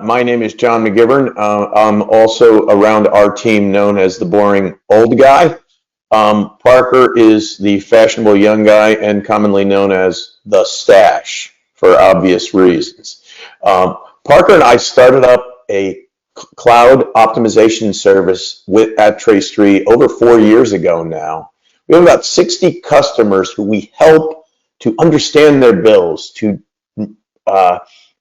My name is John McGivern. I'm also around our team known as the boring old guy. Parker is the fashionable young guy and commonly known as the stash for obvious reasons. Parker and I started up a cloud optimization service at Trace3 over 4 years ago now. We have about 60 customers who we help to understand their bills, to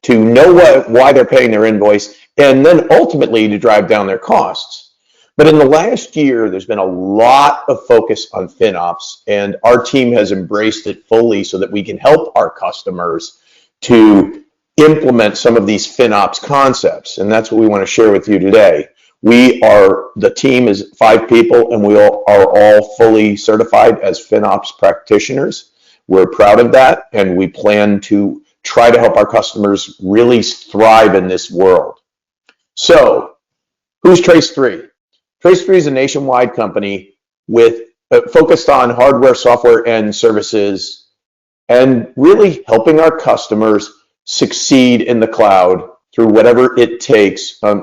know why they're paying their invoice, and then ultimately to drive down their costs. But in the last year, there's been a lot of focus on FinOps, and our team has embraced it fully so that we can help our customers to implement some of these FinOps concepts, and that's what we want to share with you today. The team is 5 people, and we are all fully certified as FinOps practitioners. We're proud of that, and we plan to try to help our customers really thrive in this world. So, who's Trace3? Trace3 is a nationwide company with focused on hardware, software, and services, and really helping our customers succeed in the cloud through whatever it takes. In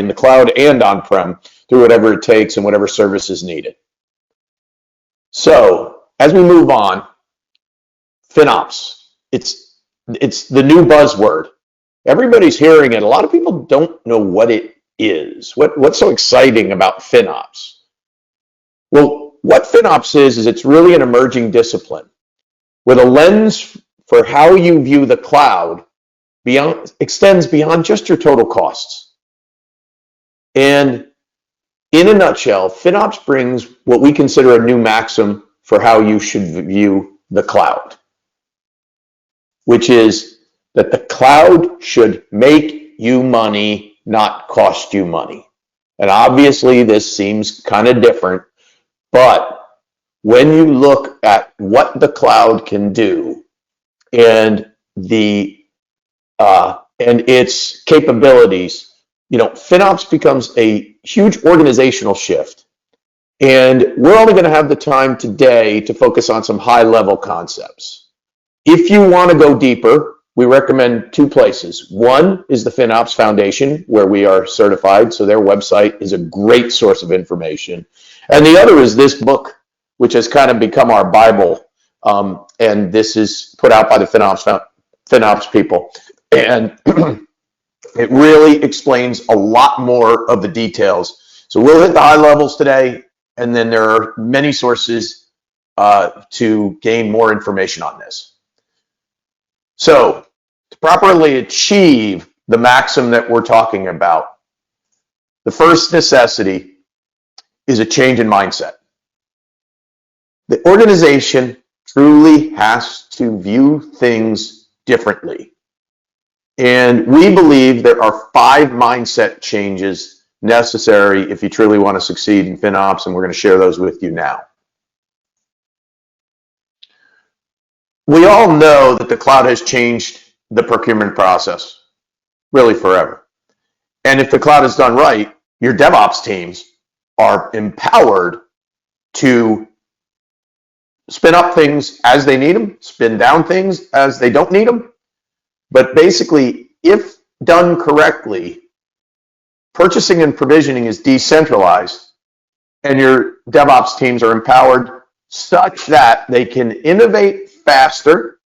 the cloud and on-prem, through whatever it takes and whatever service is needed. So, as we move on, FinOps. It's the new buzzword. Everybody's hearing it. A lot of people don't know what it is. What's so exciting about FinOps? Well, what FinOps is it's really an emerging discipline with a lens for how you view the cloud extends beyond just your total costs. And in a nutshell, FinOps brings what we consider a new maxim for how you should view the cloud, which is that the cloud should make you money, not cost you money. And obviously this seems kind of different, but when you look at what the cloud can do and its capabilities, FinOps becomes a huge organizational shift. And we're only going to have the time today to focus on some high-level concepts. If you want to go deeper, we recommend 2 places. One is the FinOps Foundation, where we are certified, so their website is a great source of information. And the other is this book, which has kind of become our Bible, and this is put out by the FinOps people. And it really explains a lot more of the details. So we'll hit the high levels today, and then there are many sources to gain more information on this. So, to properly achieve the maxim that we're talking about, the first necessity is a change in mindset. The organization truly has to view things differently. And we believe there are 5 mindset changes necessary if you truly want to succeed in FinOps, and we're going to share those with you now. We all know that the cloud has changed the procurement process really forever. And if the cloud is done right, your DevOps teams are empowered to spin up things as they need them, spin down things as they don't need them. But basically, if done correctly, purchasing and provisioning is decentralized, and your DevOps teams are empowered such that they can innovate faster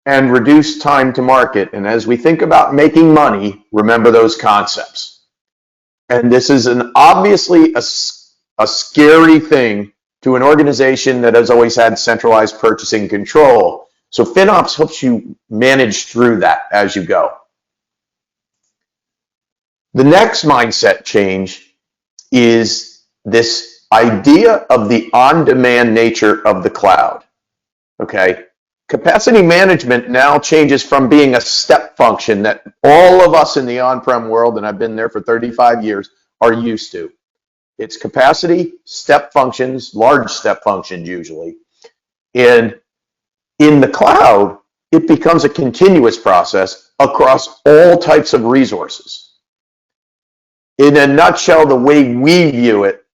and reduce time to market. And as we think about making money, remember those concepts. And this is obviously a scary thing to an organization that has always had centralized purchasing control. So FinOps helps you manage through that as you go. The next mindset change is this idea of the on-demand nature of the cloud. Okay, capacity management now changes from being a step function that all of us in the on-prem world, and I've been there for 35 years, are used to. It's capacity, step functions, large step functions usually. And in the cloud, it becomes a continuous process across all types of resources. In a nutshell, the way we view it,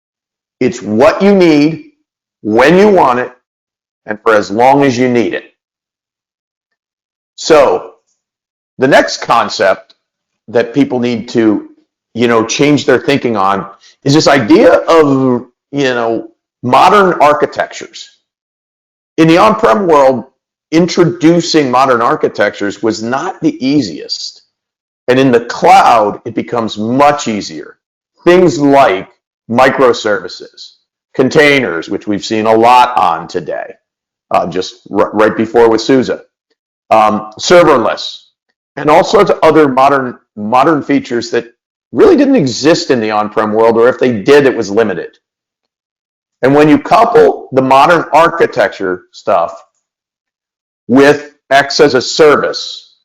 it's what you need, when you want it, and for as long as you need it. So the next concept that people need to, change their thinking on is this idea of, modern architectures. In the on-prem world, introducing modern architectures was not the easiest. And in the cloud, it becomes much easier. Things like microservices, containers, which we've seen a lot on today, just right before with SUSE, serverless, and all sorts of other modern features that really didn't exist in the on-prem world, or if they did, it was limited. And when you couple the modern architecture stuff with X as a service,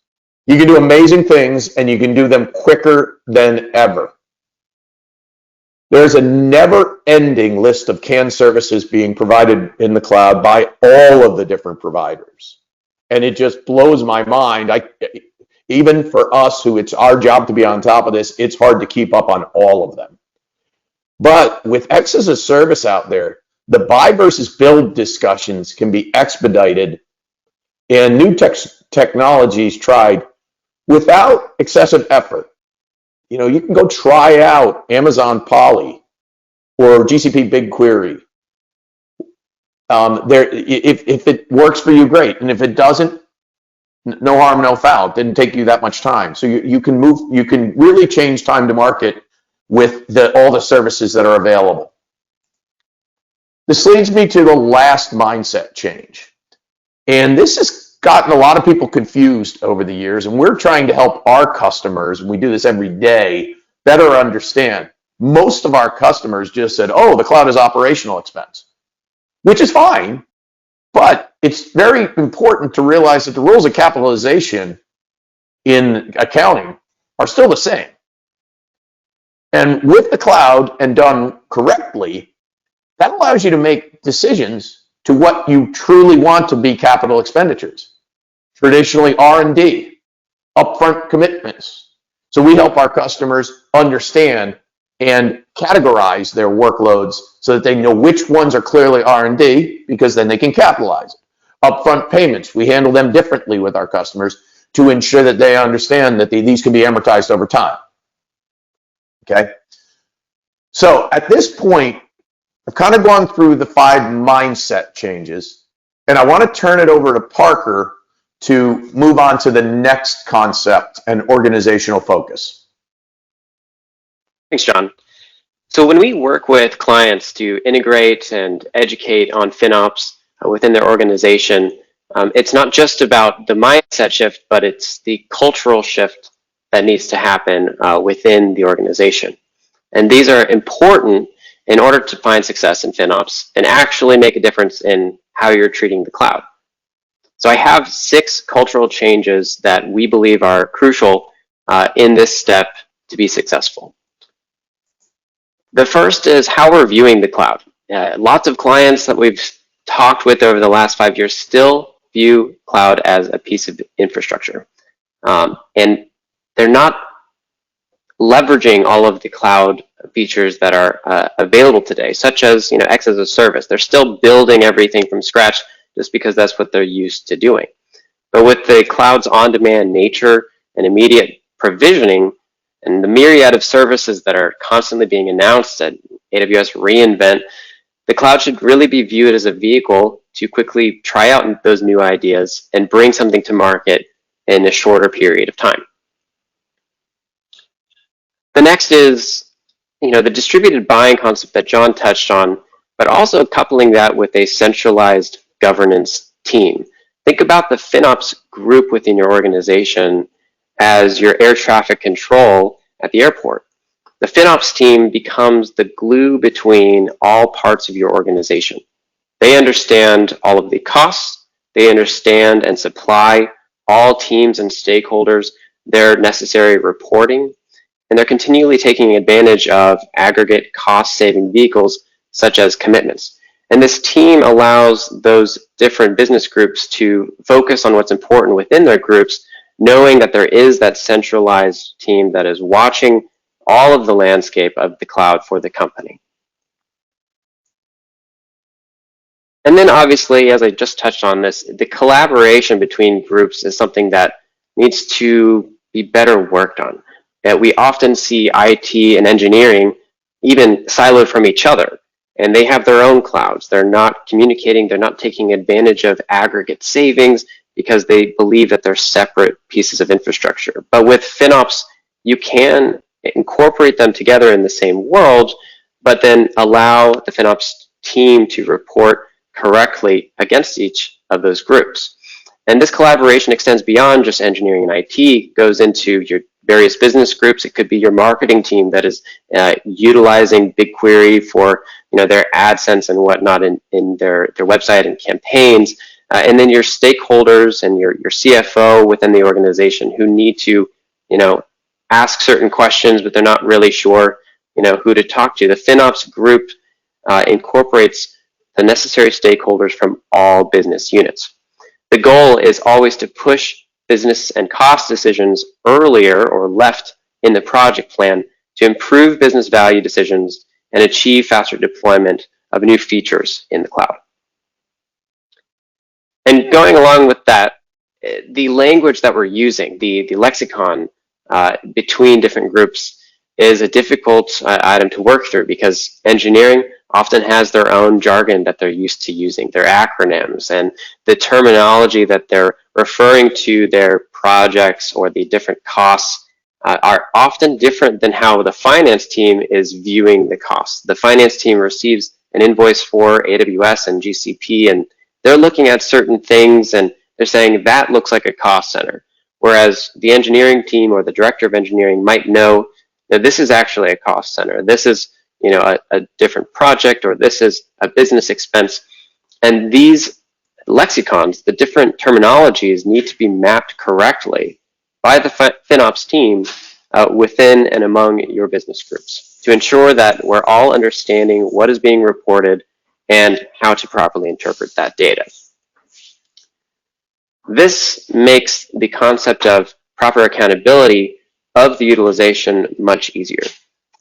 you can do amazing things, and you can do them quicker than ever. There's a never-ending list of canned services being provided in the cloud by all of the different providers. And it just blows my mind. Even for us, who it's our job to be on top of this, it's hard to keep up on all of them. But with X as a service out there, the buy versus build discussions can be expedited and new technologies tried without excessive effort. You can go try out Amazon Poly or GCP BigQuery. If it works for you, great. And if it doesn't, no harm, no foul. It didn't take you that much time. So you can really change time to market with all the services that are available. This leads me to the last mindset change. And this has gotten a lot of people confused over the years, and we're trying to help our customers, and we do this every day, better understand. Most of our customers just said, oh, the cloud is operational expense, which is fine, but it's very important to realize that the rules of capitalization in accounting are still the same. And with the cloud and done correctly, that allows you to make decisions to what you truly want to be capital expenditures. Traditionally R&D, upfront commitments. So we help our customers understand and categorize their workloads so that they know which ones are clearly R&D, because then they can capitalize it. Upfront payments, we handle them differently with our customers to ensure that they understand that these can be amortized over time. Okay? So at this point, I've kind of gone through the 5 mindset changes, and I want to turn it over to Parker to move on to the next concept and organizational focus. Thanks, John. So when we work with clients to integrate and educate on FinOps within their organization, it's not just about the mindset shift, but it's the cultural shift that needs to happen within the organization. And these are important in order to find success in FinOps and actually make a difference in how you're treating the cloud. So I have 6 cultural changes that we believe are crucial in this step to be successful. The first is how we're viewing the cloud. Lots of clients that we've talked with over the last 5 years still view cloud as a piece of infrastructure. And they're not leveraging all of the cloud features that are available today, such as X as a service. They're still building everything from scratch just because that's what they're used to doing. But with the cloud's on-demand nature and immediate provisioning and the myriad of services that are constantly being announced at AWS reInvent, the cloud should really be viewed as a vehicle to quickly try out those new ideas and bring something to market in a shorter period of time. The next is the distributed buying concept that John touched on, but also coupling that with a centralized governance team. Think about the FinOps group within your organization as your air traffic control at the airport. The FinOps team becomes the glue between all parts of your organization. They understand all of the costs, they understand and supply all teams and stakeholders their necessary reporting, and they're continually taking advantage of aggregate cost-saving vehicles such as commitments. And this team allows those different business groups to focus on what's important within their groups, knowing that there is that centralized team that is watching all of the landscape of the cloud for the company. And then obviously, as I just touched on this, the collaboration between groups is something that needs to be better worked on. we often see IT and engineering even siloed from each other, and they have their own clouds. They're not communicating, they're not taking advantage of aggregate savings because they believe that they're separate pieces of infrastructure. But with FinOps, you can incorporate them together in the same world, but then allow the FinOps team to report correctly against each of those groups. And this collaboration extends beyond just engineering and IT, goes into your various business groups. It could be your marketing team that is utilizing BigQuery for their AdSense and whatnot in their website and campaigns. And then your stakeholders and your CFO within the organization who need to ask certain questions, but they're not really sure who to talk to. The FinOps group incorporates the necessary stakeholders from all business units. The goal is always to push business and cost decisions earlier or left in the project plan to improve business value decisions and achieve faster deployment of new features in the cloud. And going along with that, the language that we're using, the lexicon between different groups is a difficult item to work through because engineering often has their own jargon that they're used to using, their acronyms, and the terminology that they're referring to their projects or the different costs are often different than how the finance team is viewing the costs. The finance team receives an invoice for AWS and GCP, and they're looking at certain things and they're saying that looks like a cost center. Whereas the engineering team or the director of engineering might know that this is actually a cost center. This is a different project, or this is a business expense. And these lexicons, the different terminologies, need to be mapped correctly by the FinOps team within and among your business groups to ensure that we're all understanding what is being reported and how to properly interpret that data. This makes the concept of proper accountability of the utilization much easier.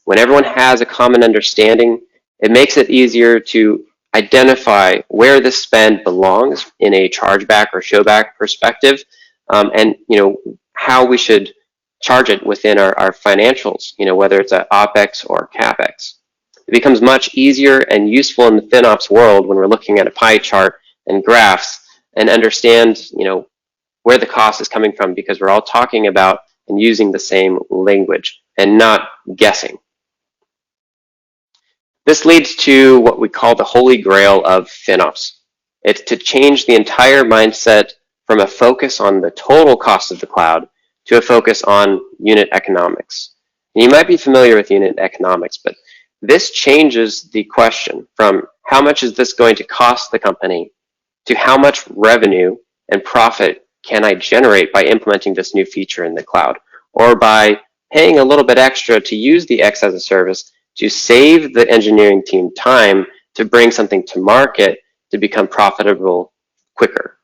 When everyone has a common understanding, it makes it easier to identify where the spend belongs in a chargeback or showback perspective, and how we should charge it within our financials, whether it's a OpEx or CapEx. It becomes much easier and useful in the FinOps world when we're looking at a pie chart and graphs and understand where the cost is coming from, because we're all talking about and using the same language and not guessing. This leads to what we call the Holy Grail of FinOps. It's to change the entire mindset from a focus on the total cost of the cloud to a focus on unit economics. And you might be familiar with unit economics, but this changes the question from how much is this going to cost the company to how much revenue and profit can I generate by implementing this new feature in the cloud, or by paying a little bit extra to use the X as a service to save the engineering team time to bring something to market to become profitable quicker,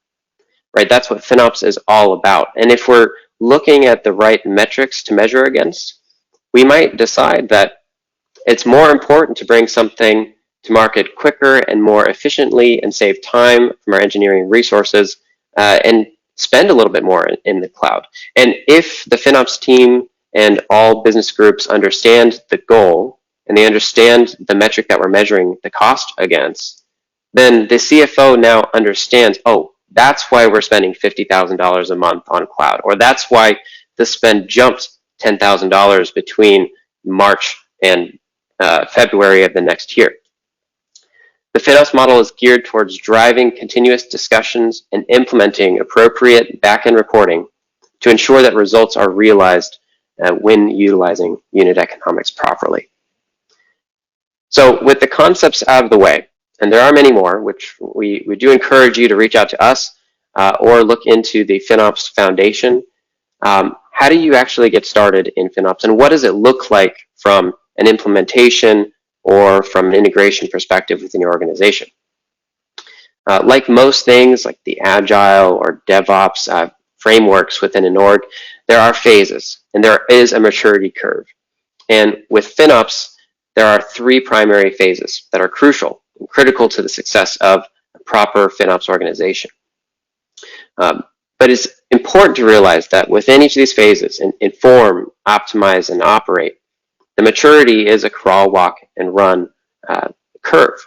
right? That's what FinOps is all about. And if we're looking at the right metrics to measure against, we might decide that it's more important to bring something to market quicker and more efficiently and save time from our engineering resources and spend a little bit more in the cloud. And if the FinOps team and all business groups understand the goal and they understand the metric that we're measuring the cost against, then the CFO now understands, oh, that's why we're spending $50,000 a month on cloud, or that's why the spend jumped $10,000 between March and February of the next year. The FinOps model is geared towards driving continuous discussions and implementing appropriate back-end reporting to ensure that results are realized when utilizing unit economics properly. So with the concepts out of the way, and there are many more, which we do encourage you to reach out to us or look into the FinOps Foundation. How do you actually get started in FinOps, and what does it look like from an implementation or from an integration perspective within your organization? Like most things, like the Agile or DevOps frameworks within an org, there are phases, and there is a maturity curve. And with FinOps, there are three primary phases that are crucial and critical to the success of a proper FinOps organization. But it's important to realize that within each of these phases, inform, optimize, and operate, the maturity is a crawl, walk, and run curve.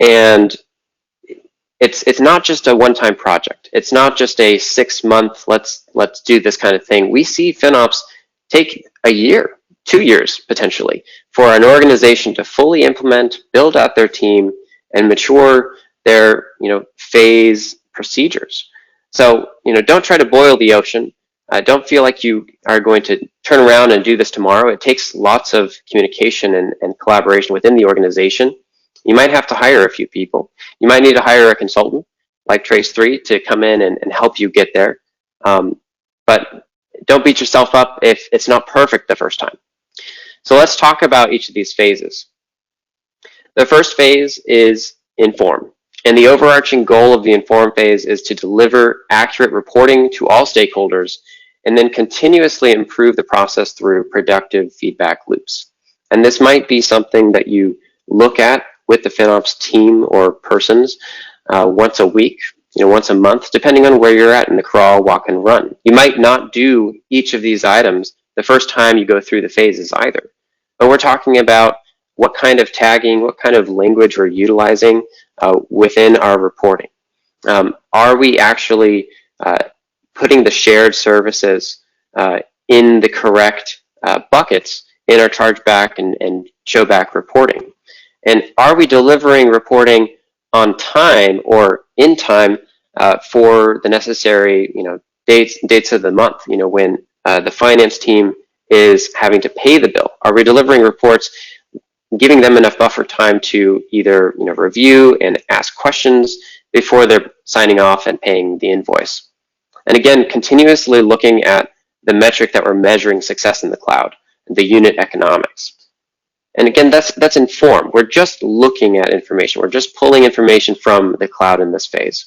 And it's not just a one-time project. It's not just a 6-month, let's do this kind of thing. We see FinOps take a year, 2 years potentially, for an organization to fully implement, build out their team, and mature their phase procedures. So don't try to boil the ocean. Don't feel like you are going to turn around and do this tomorrow. It takes lots of communication and collaboration within the organization. You might have to hire a few people. You might need to hire a consultant like Trace3 to come in and help you get there. But don't beat yourself up if it's not perfect the first time. So let's talk about each of these phases. The first phase is inform. And the overarching goal of the inform phase is to deliver accurate reporting to all stakeholders and then continuously improve the process through productive feedback loops. And this might be something that you look at with the FinOps team or persons once a week, once a month, depending on where you're at in the crawl, walk, and run. You might not do each of these items the first time you go through the phases either. But we're talking about what kind of tagging, what kind of language we're utilizing within our reporting. Are we actually putting the shared services in the correct buckets in our chargeback and showback reporting? And are we delivering reporting on time or in time for the necessary dates of the month, when the finance team is having to pay the bill? Are we delivering reports, giving them enough buffer time to either review and ask questions before they're signing off and paying the invoice? And again, continuously looking at the metric that we're measuring success in the cloud, the unit economics. And again, that's informed. We're just looking at information. We're just pulling information from the cloud in this phase.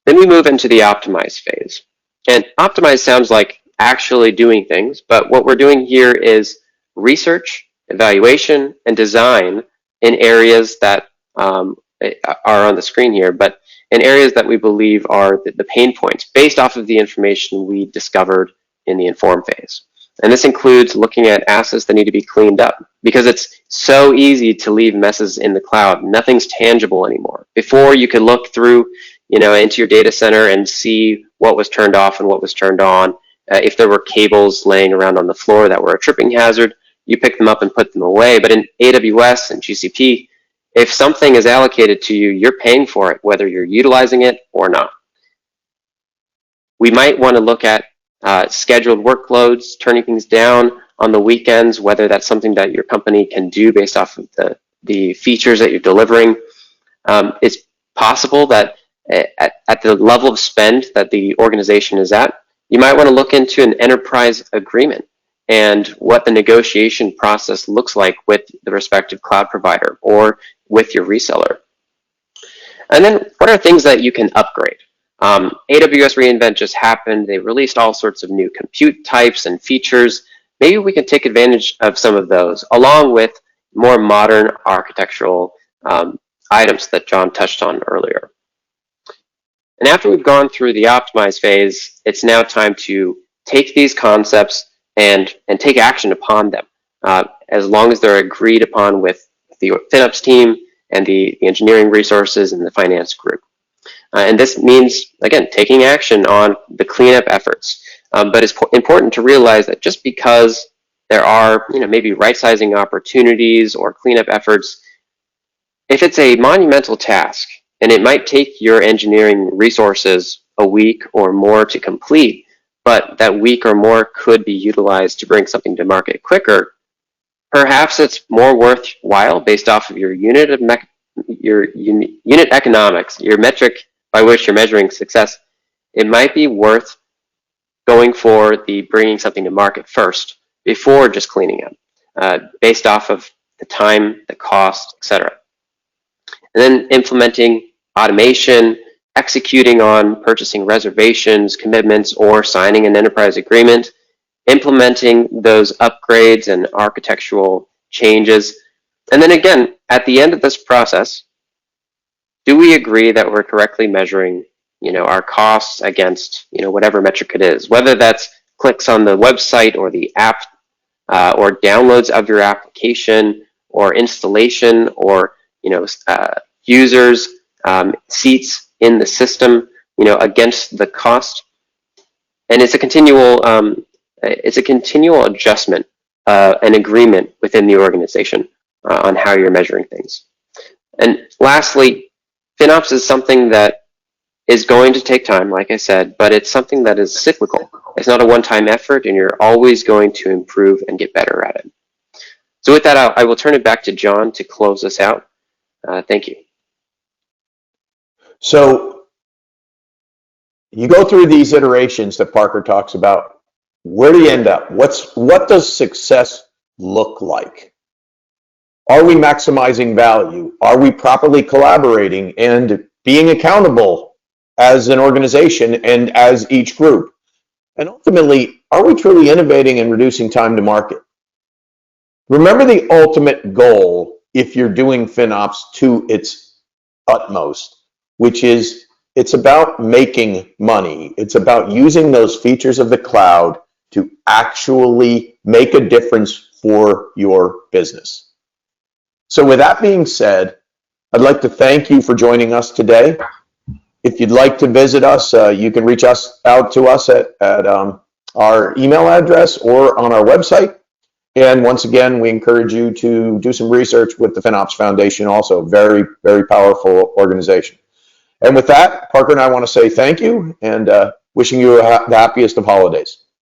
Then we move into the optimize phase. And optimize sounds like actually doing things, but what we're doing here is research, evaluation, and design in areas that are on the screen here, but in areas that we believe are the pain points based off of the information we discovered in the inform phase. And this includes looking at assets that need to be cleaned up, because it's so easy to leave messes in the cloud. Nothing's tangible anymore. Before, you could look through into your data center and see what was turned off and what was turned on. If there were cables laying around on the floor that were a tripping hazard, you pick them up and put them away. But in AWS and GCP, if something is allocated to you, you're paying for it, whether you're utilizing it or not. We might want to look at scheduled workloads, turning things down on the weekends, whether that's something that your company can do based off of the features that you're delivering. It's possible that at the level of spend that the organization is at, you might want to look into an enterprise agreement and what the negotiation process looks like with the respective cloud provider or with your reseller. And then what are things that you can upgrade? AWS reInvent just happened. They released all sorts of new compute types and features. Maybe we can take advantage of some of those, along with more modern architectural items that John touched on earlier. And after we've gone through the optimize phase, it's now time to take these concepts and take action upon them, as long as they're agreed upon with the FinOps team and the engineering resources and the finance group. And this means, again, taking action on the cleanup efforts. But it's important to realize that just because there are maybe right-sizing opportunities or cleanup efforts, if it's a monumental task, and it might take your engineering resources a week or more to complete, but that week or more could be utilized to bring something to market quicker, perhaps it's more worthwhile based off of your unit economics, your metric by which you're measuring success. It might be worth going for the bringing something to market first before just cleaning up, based off of the time, the cost, etc. And then implementing automation, executing on purchasing reservations, commitments, or signing an enterprise agreement, implementing those upgrades and architectural changes. And then again, at the end of this process, do we agree that we're correctly measuring our costs against, whatever metric it is, whether that's clicks on the website or the app, or downloads of your application, or installation, or, users, seats in the system, against the cost. And it's a continual adjustment, an agreement within the organization on how you're measuring things. And lastly, FinOps is something that is going to take time, like I said, but it's something that is cyclical. It's not a one-time effort, and you're always going to improve and get better at it. So with that, I will turn it back to John to close us out. Thank you. So you go through these iterations that Parker talks about. Where do you end up? What does success look like? Are we maximizing value? Are we properly collaborating and being accountable as an organization and as each group? And ultimately, are we truly innovating and reducing time to market? Remember the ultimate goal if you're doing FinOps to its utmost, which is it's about making money. It's about using those features of the cloud to actually make a difference for your business. So with that being said, I'd like to thank you for joining us today. If you'd like to visit us, you can reach out to us at our email address or on our website. And once again, we encourage you to do some research with the FinOps Foundation, also very, very powerful organization. And with that, Parker and I want to say thank you and wishing you the happiest of holidays.